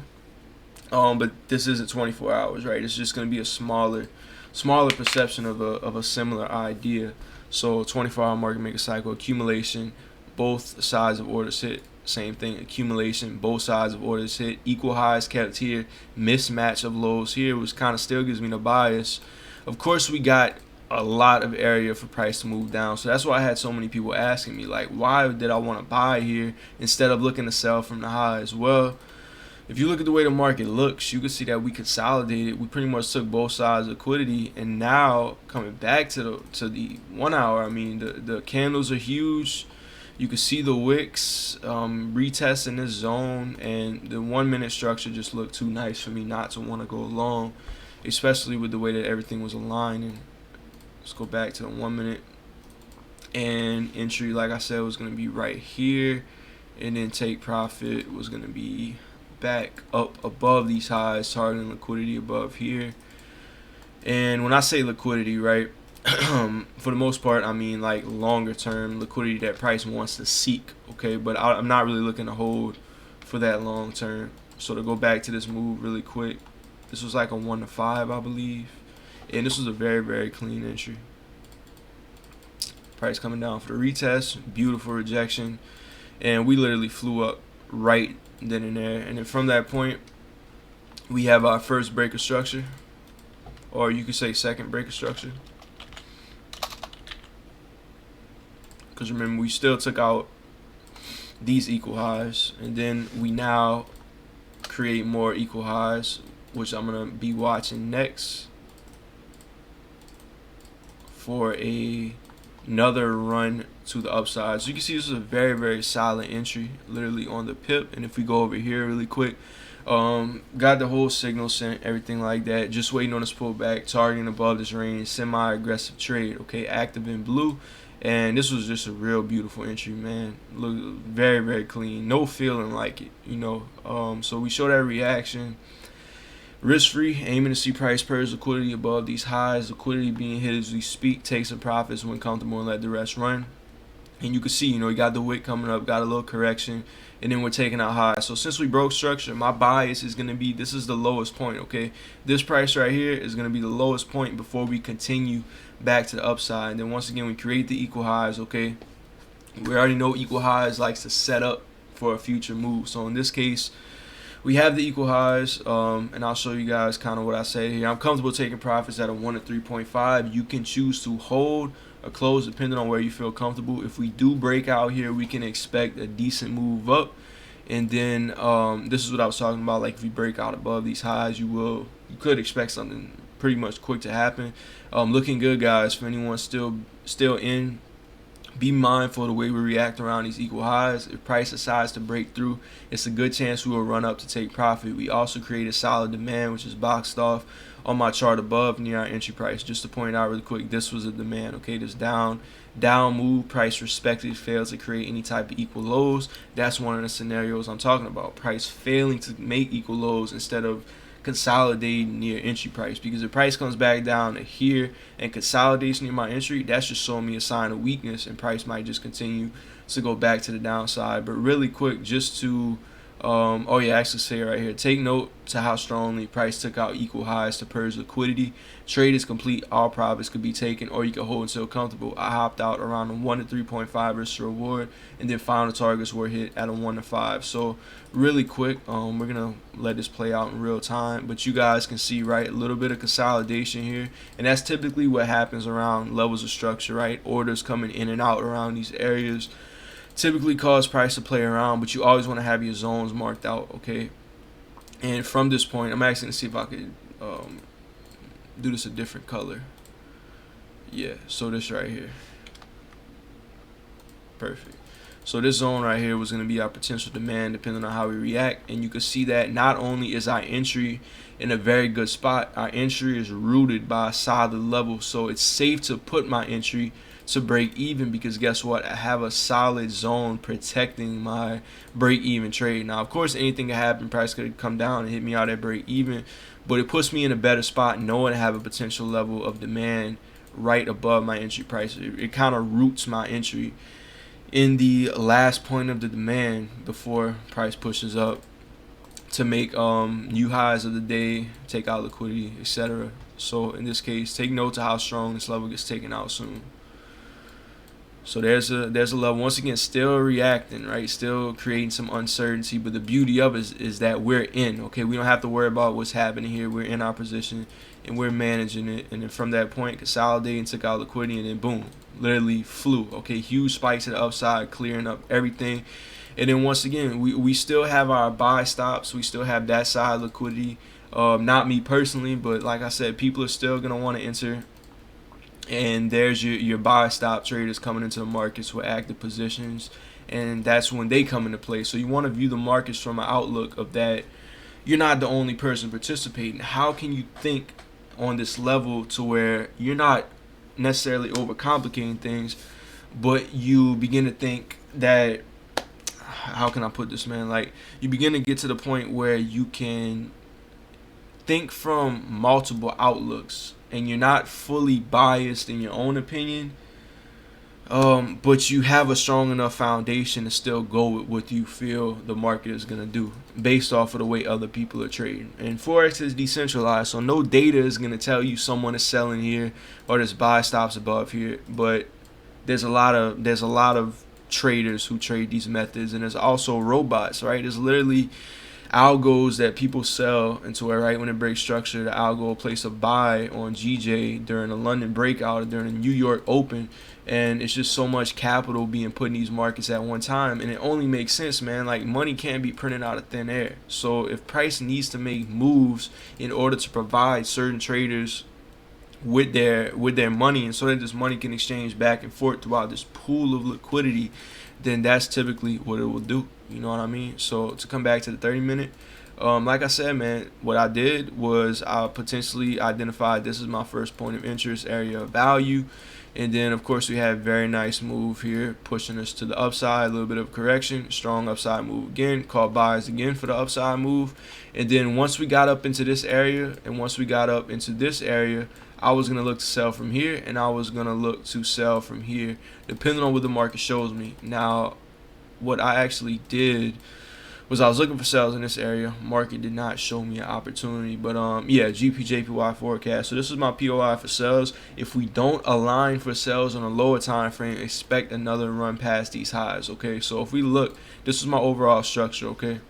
Speaker 1: But this isn't 24 hours, right? It's just going to be a smaller perception of a similar idea. So 24-hour market maker cycle, accumulation, both sides of orders hit. Same thing, accumulation, both sides of orders hit. Equal highs kept here, mismatch of lows here, which kind of still gives me the bias. Of course, we got a lot of area for price to move down. So that's why I had so many people asking me, like, why did I want to buy here instead of looking to sell from the highs? Well, if you look at the way the market looks, you can see that we consolidated. We pretty much took both sides of liquidity, and now coming back to the 1 hour, I mean, the candles are huge. You can see the wicks retesting this zone, and the 1 minute structure just looked too nice for me not to want to go long, especially with the way that everything was aligning. Let's go back to the 1 minute. And entry, like I said, was going to be right here, and then take profit was going to be back up above these highs, targeting liquidity above here. And when I say liquidity, right, for the most part, I mean like longer term liquidity that price wants to seek, okay? But I'm not really looking to hold for that long term. So to go back to this move really quick, this was like a 1 to 5, I believe, and this was a very, very clean entry. Price coming down for the retest, beautiful rejection, and we literally flew up right then and there. And then from that point, we have our first breaker structure, or you could say second breaker structure, because remember, we still took out these equal highs, and then we now create more equal highs, which I'm gonna be watching next for another run to the upside. So you can see this is a very, very solid entry, literally on the pip. And if we go over here really quick, got the whole signal sent, everything like that, just waiting on this pullback, targeting above this range, semi-aggressive trade, okay, active in blue. And this was just a real beautiful entry, man. Look, very, very clean, no feeling like it, you know. So we show that reaction, risk-free, aiming to see price pairs liquidity above these highs, liquidity being hit as we speak, take some profits when comfortable and let the rest run. And you can see, you know, we got the wick coming up, got a little correction, and then we're taking out highs. So since we broke structure, my bias is going to be, this is the lowest point, okay? This price right here is going to be the lowest point before we continue back to the upside. And then once again, we create the equal highs, okay? We already know equal highs likes to set up for a future move. So in this case, we have the equal highs, and I'll show you guys kind of what I say here. I'm comfortable taking profits at a 1 to 3.5. You can choose to hold or close depending on where you feel comfortable. If we do break out here, we can expect a decent move up. And then this is what I was talking about. Like if we break out above these highs, you could expect something pretty much quick to happen. Looking good, guys. For anyone still in, be mindful of the way we react around these equal highs. If price decides to break through, it's a good chance we will run up to take profit. We also create a solid demand, which is boxed off on my chart above near our entry price. Just to point out really quick, this was a demand, okay? This down move, price respected, fails to create any type of equal lows. That's one of the scenarios I'm talking about. Price failing to make equal lows instead of consolidating near entry price, because if price comes back down to here and consolidates near my entry, that's just showing me a sign of weakness, and price might just continue to go back to the downside. But really quick, just to Oh yeah, actually say it right here. Take note to how strongly price took out equal highs to purge liquidity. Trade is complete. All profits could be taken, or you can hold until comfortable. I hopped out around a 1 to 3.5 risk reward, and then final targets were hit at a 1 to 5. So really quick, we're gonna let this play out in real time, but you guys can see, right, a little bit of consolidation here, and that's typically what happens around levels of structure, right? Orders coming in and out around these areas typically cause price to play around, but you always want to have your zones marked out, okay? And from this point, I'm actually gonna see if I could do this a different color. Yeah, so this right here, perfect. So this zone right here was going to be our potential demand depending on how we react. And you can see that not only is our entry in a very good spot, our entry is rooted by a solid level. So it's safe to put my entry to break even, because guess what? I have a solid zone protecting my break even trade. Now, of course, anything can happen. Price could come down and hit me out at break even, but it puts me in a better spot knowing I have a potential level of demand right above my entry price. It kind of roots my entry in the last point of the demand before price pushes up to make new highs of the day, take out liquidity, etc. So in this case, take note to how strong this level gets taken out soon. So there's a level, once again, still reacting, right? Still creating some uncertainty, but the beauty of it is that we're in, okay? We don't have to worry about what's happening here. We're in our position and we're managing it. And then from that point, consolidating, took out liquidity, and then boom, literally flew, okay? Huge spikes to the upside, clearing up everything. And then once again, we still have our buy stops. We still have that side liquidity. Not me personally, but like I said, people are still going to want to enter. And there's your buy stop traders coming into the markets with active positions, and that's when they come into play. So you want to view the markets from an outlook of that you're not the only person participating. How can you think on this level to where you're not necessarily overcomplicating things, but you begin to think that, how can I put this, man? Like, you begin to get to the point where you can think from multiple outlooks, and you're not fully biased in your own opinion, but you have a strong enough foundation to still go with what you feel the market is going to do based off of the way other people are trading. And Forex is decentralized, so no data is going to tell you someone is selling here or there's buy stops above here, but there's a lot of traders who trade these methods, and there's also robots, right? There's literally algos that people sell into where, right, when it breaks structure, the algo will place a buy on GJ during a London breakout or during a New York open, and it's just so much capital being put in these markets at one time, and it only makes sense, man. Like, money can't be printed out of thin air. So if price needs to make moves in order to provide certain traders with their money, and so that this money can exchange back and forth throughout this pool of liquidity, then that's typically what it will do. You know what I mean? So to come back to the 30-minute, like I said, man, what I did was I potentially identified this is my first point of interest, area of value. And then, of course, we had very nice move here, pushing us to the upside, a little bit of correction, strong upside move again, called buys again for the upside move. And then once we got up into this area, I was going to look to sell from here, and I was going to look to sell from here, depending on what the market shows me. Now, what I actually did was I was looking for sales in this area. Market did not show me an opportunity, but yeah, GPJPY forecast. So this is my POI for sales. If we don't align for sales on a lower time frame, expect another run past these highs, okay? So if we look, this is my overall structure, okay?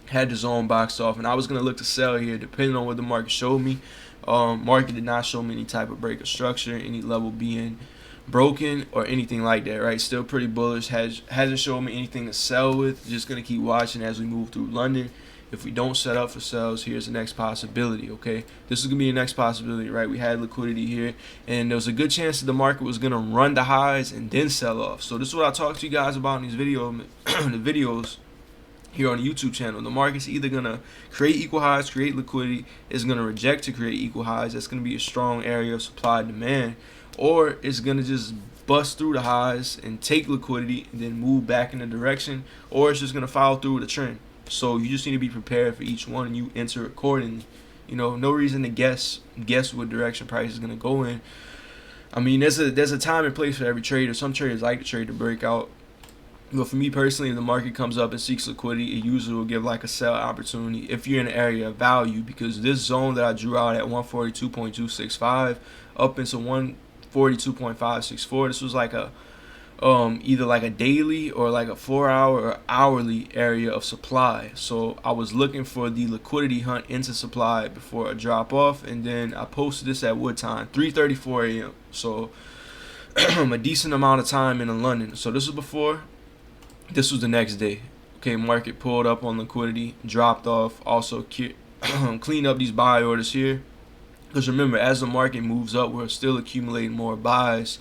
Speaker 1: Had the zone boxed off, and I was going to look to sell here depending on what the market showed me. Market did not show me any type of break of structure, any level being broken or anything like that, right? Still pretty bullish. Hasn't shown me anything to sell with. Just gonna keep watching as we move through London. If we don't set up for sales, here's the next possibility, okay? This is gonna be the next possibility, right? We had liquidity here, and there was a good chance that the market was gonna run the highs and then sell off. So this is what I talk to you guys about in these the videos here on the YouTube channel. The market's either gonna create equal highs, create liquidity, is gonna reject to create equal highs. That's gonna be a strong area of supply and demand, or it's going to just bust through the highs and take liquidity and then move back in the direction, or it's just going to follow through with the trend. So you just need to be prepared for each one, and you enter accordingly. You know, no reason to guess what direction price is going to go in. I mean, there's a time and place for every trader. Some traders like to trade the breakout. But for me personally, if the market comes up and seeks liquidity, it usually will give like a sell opportunity if you're in an area of value, because this zone that I drew out at 142.265 up into 142.564, this was like a either like a daily or like a 4-hour or hourly area of supply. So I was looking for the liquidity hunt into supply before a drop off, and then I posted this at what time? 3:34 a.m. So a decent amount of time in London. So this was before. This was the next day. Okay, market pulled up on liquidity, dropped off, also cleaned up these buy orders here. Because remember, as the market moves up, we're still accumulating more buys,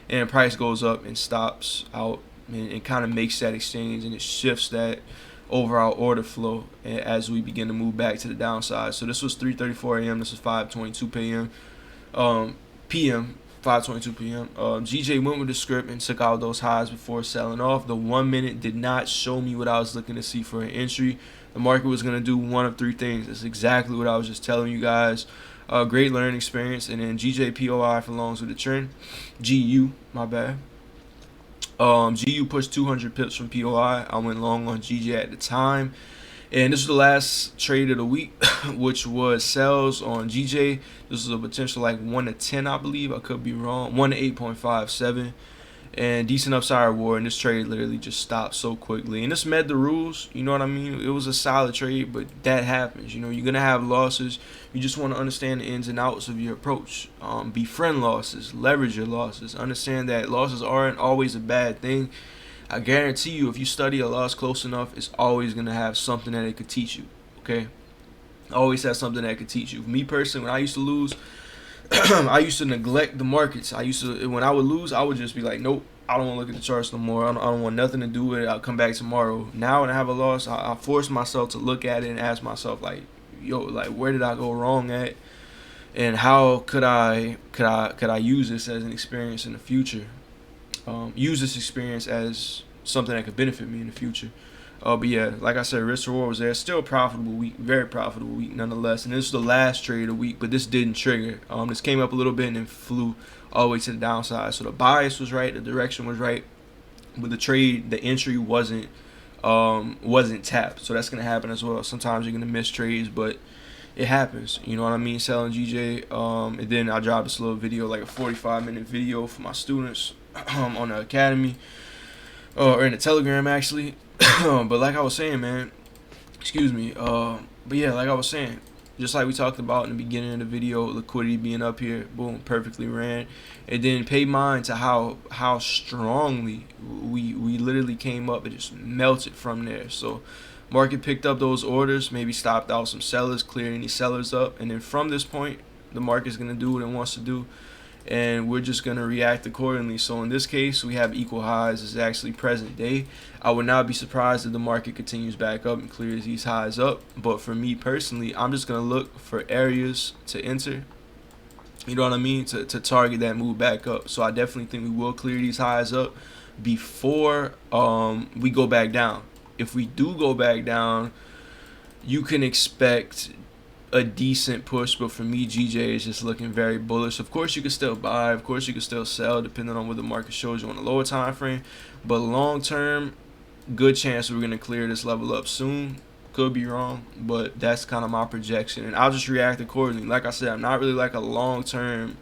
Speaker 1: and price goes up and stops out, and it kind of makes that exchange, and it shifts that overall order flow as we begin to move back to the downside. So this was 3:34 a.m. This was 5:22 p.m. p.m. 5:22 p.m. GJ went with the script and took out those highs before selling off. The 1 minute did not show me what I was looking to see for an entry. The market was going to do one of three things. That's exactly what I was just telling you guys. Great learning experience. And then GJ POI for longs with the trend. GU, my bad. GU pushed 200 pips from POI. I went long on GJ at the time. And this is the last trade of the week, which was sells on GJ. This is a potential like 1 to 10, I believe. I could be wrong. 1 to 8.57. And decent upside reward. And this trade literally just stopped so quickly. And this met the rules. You know what I mean? It was a solid trade, but that happens. You know, you're going to have losses. You just want to understand the ins and outs of your approach. Befriend losses. Leverage your losses. Understand that losses aren't always a bad thing. I guarantee you, if you study a loss close enough, it's always going to have something that it could teach you, okay? Always have something that could teach you. For me personally, when I used to lose, I used to neglect the markets. When I would lose, I would just be like, nope, I don't want to look at the charts no more. I don't want nothing to do with it. I'll come back tomorrow. Now when I have a loss, I force myself to look at it and ask myself, like, yo, like, where did I go wrong at? And how could I use this as an experience in the future? Use this experience as something that could benefit me in the future. But yeah, like I said, risk reward was there. Still a profitable week, very profitable week nonetheless. And this is the last trade of the week, but this didn't trigger. This came up a little bit and then flew all the way to the downside. So the bias was right, the direction was right, but the trade, the entry wasn't tapped. So that's gonna happen as well. Sometimes you're gonna miss trades, but it happens. You know what I mean? Selling GJ. And then I dropped this little video, like a 45-minute video for my students on the academy, or in the Telegram actually. But like I was saying, man, excuse me. But yeah, like I was saying, just like we talked about in the beginning of the video, liquidity being up here, boom, perfectly ran. And then pay mind to how strongly we literally came up and just melted from there. So market picked up those orders, maybe stopped out some sellers, cleared any sellers up, and then from this point, the market's gonna do what it wants to do, and we're just going to react accordingly. So in this case, we have equal highs is actually present day. I would not be surprised if the market continues back up and clears these highs up. But for me personally, I'm just going to look for areas to enter, you know what I mean, to target that move back up. So I definitely think we will clear these highs up before we go back down. If we do go back down, you can expect a decent push, but for me, GJ is just looking very bullish. Of course, you can still buy. Of course, you can still sell, depending on what the market shows you on the lower time frame. But long term, good chance we're gonna clear this level up soon. Could be wrong, but that's kind of my projection, and I'll just react accordingly. Like I said, I'm not really like a long term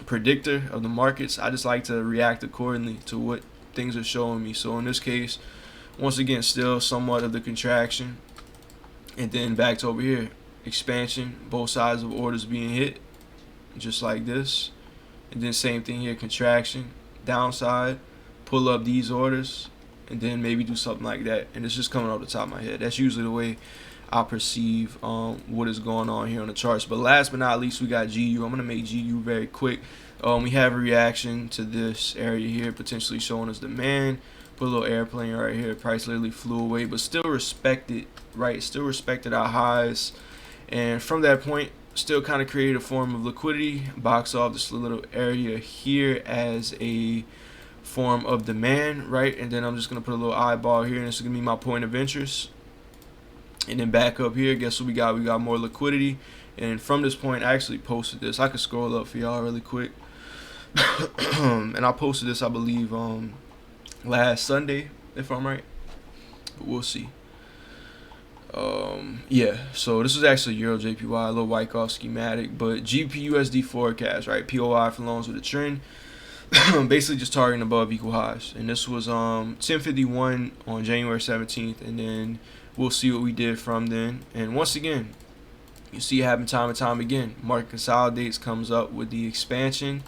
Speaker 1: predictor of the markets. I just like to react accordingly to what things are showing me. So in this case, once again, still somewhat of the contraction. And then back to over here, expansion, both sides of orders being hit, just like this. And then same thing here, contraction, downside, pull up these orders, and then maybe do something like that. And it's just coming off the top of my head. That's usually the way I perceive what is going on here on the charts. But last but not least, we got GU. I'm going to make GU very quick. We have a reaction to this area here, potentially showing us demand. Put a little airplane right here. Price literally flew away, but still respected, right? Still respected our highs. And from that point, still kind of created a form of liquidity. Box off this little area here as a form of demand, right? And then I'm just going to put a little eyeball here, and this is going to be my point of interest. And then back up here, guess what we got? We got more liquidity. And from this point, I actually posted this. I could scroll up for y'all really quick. And I posted this, I believe, last Sunday, if I'm right. But we'll see. Yeah, so this was actually Euro JPY, a little Wyckoff schematic, but GPUSD forecast, right? POI for loans with a trend. Basically just targeting above equal highs. And this was 10:51 on January 17th, and then we'll see what we did from then. And once again, you see it happen time and time again. Market consolidates, comes up with the expansion,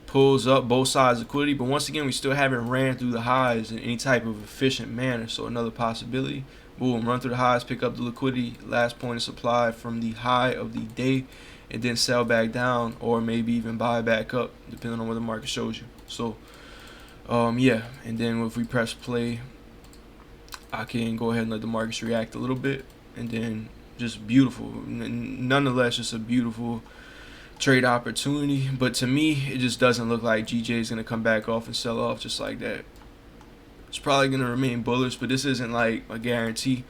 Speaker 1: pulls up both sides of liquidity, but once again we still haven't ran through the highs in any type of efficient manner. So another possibility, boom, run through the highs, pick up the liquidity, last point of supply from the high of the day, and then sell back down, or maybe even buy back up depending on what the market shows you. So yeah, and then if we press play, I can go ahead and let the markets react a little bit, and then just beautiful, nonetheless, just a beautiful trade opportunity. But to me, it just doesn't look like GJ is going to come back off and sell off just like that. It's probably going to remain bullish, but this isn't like a guarantee,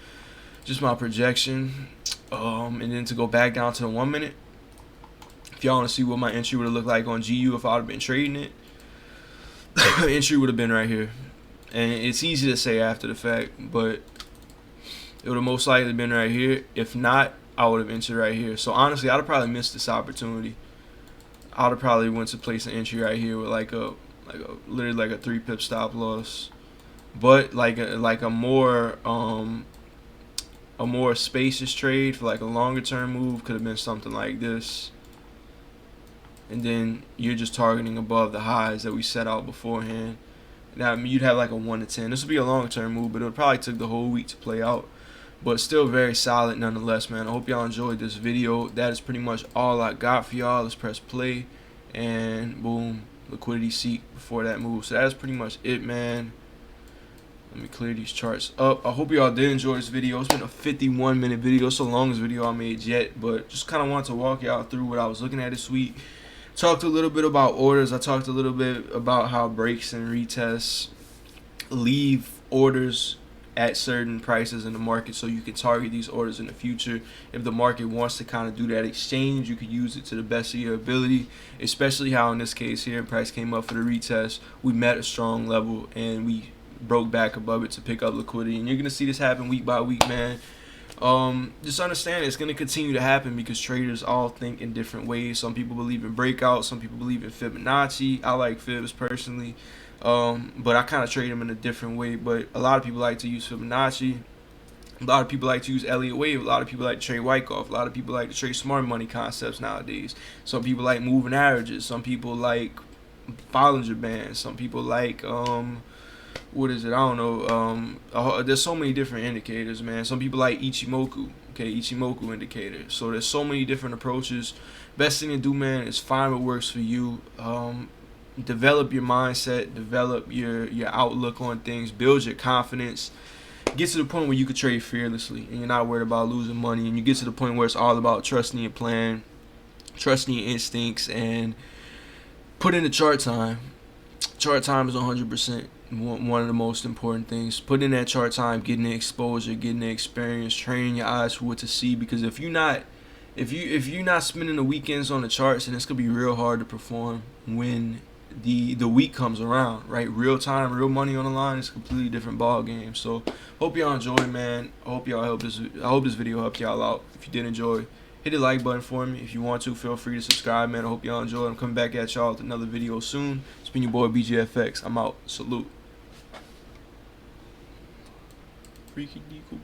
Speaker 1: just my projection. And then to go back down to the 1 minute, if y'all want to see what my entry would have looked like on GU if I would have been trading it, entry would have been right here. And it's easy to say after the fact, but it would have most likely been right here. If not, I would have entered right here. So honestly, I'd have probably missed this opportunity. I'd have probably went to place an entry right here with literally like a 3 pip stop loss, but like a more spacious trade for like a longer term move could have been something like this. And then you're just targeting above the highs that we set out beforehand. Now you'd have like a 1 to 10. This would be a long term move, but it would probably took the whole week to play out. But still very solid nonetheless, man. I hope y'all enjoyed this video. That is pretty much all I got for y'all. Let's press play, and boom, liquidity seek before that move. So that's pretty much it, man. Let me clear these charts up. I hope y'all did enjoy this video. It's been a 51-minute video. It's the longest video I made yet, but just kind of wanted to walk y'all through what I was looking at this week. Talked a little bit about orders. I talked a little bit about how breaks and retests leave orders at certain prices in the market, so you can target these orders in the future. If the market wants to kind of do that exchange, you could use it to the best of your ability, especially how in this case here, price came up for the retest. We met a strong level and we broke back above it to pick up liquidity, and you're going to see this happen week by week, man. Just understand it's going to continue to happen because traders all think in different ways. Some people believe in breakouts, some people believe in Fibonacci. I like Fibs personally. But I kind of trade them in a different way. But a lot of people like to use Fibonacci. A lot of people like to use Elliott Wave. A lot of people like to trade Wyckoff. A lot of people like to trade smart money concepts nowadays. Some people like moving averages. Some people like Bollinger Bands. Some people like what is it? I don't know. There's so many different indicators, man. Some people like Ichimoku. Okay, Ichimoku indicator. So there's so many different approaches. Best thing to do, man, is find what works for you. Develop your mindset, develop your outlook on things, build your confidence, get to the point where you can trade fearlessly and you're not worried about losing money, and you get to the point where it's all about trusting your plan, trusting your instincts, and put in the chart time. Chart time is 100% one of the most important things. Put in that chart time, getting the exposure, getting the experience, training your eyes for what to see, because if you're not spending the weekends on the charts, then it's gonna be real hard to perform when the week comes around, right? Real time, real money on the line is a completely different ball game. So hope y'all enjoy, man. I hope this video helped y'all out. If you did enjoy, hit the like button for me. If you want to, feel free to subscribe, man. I hope y'all enjoy. I'm coming back at y'all with another video soon. It's been your boy BGFX. I'm out. Salute. Freaky Deco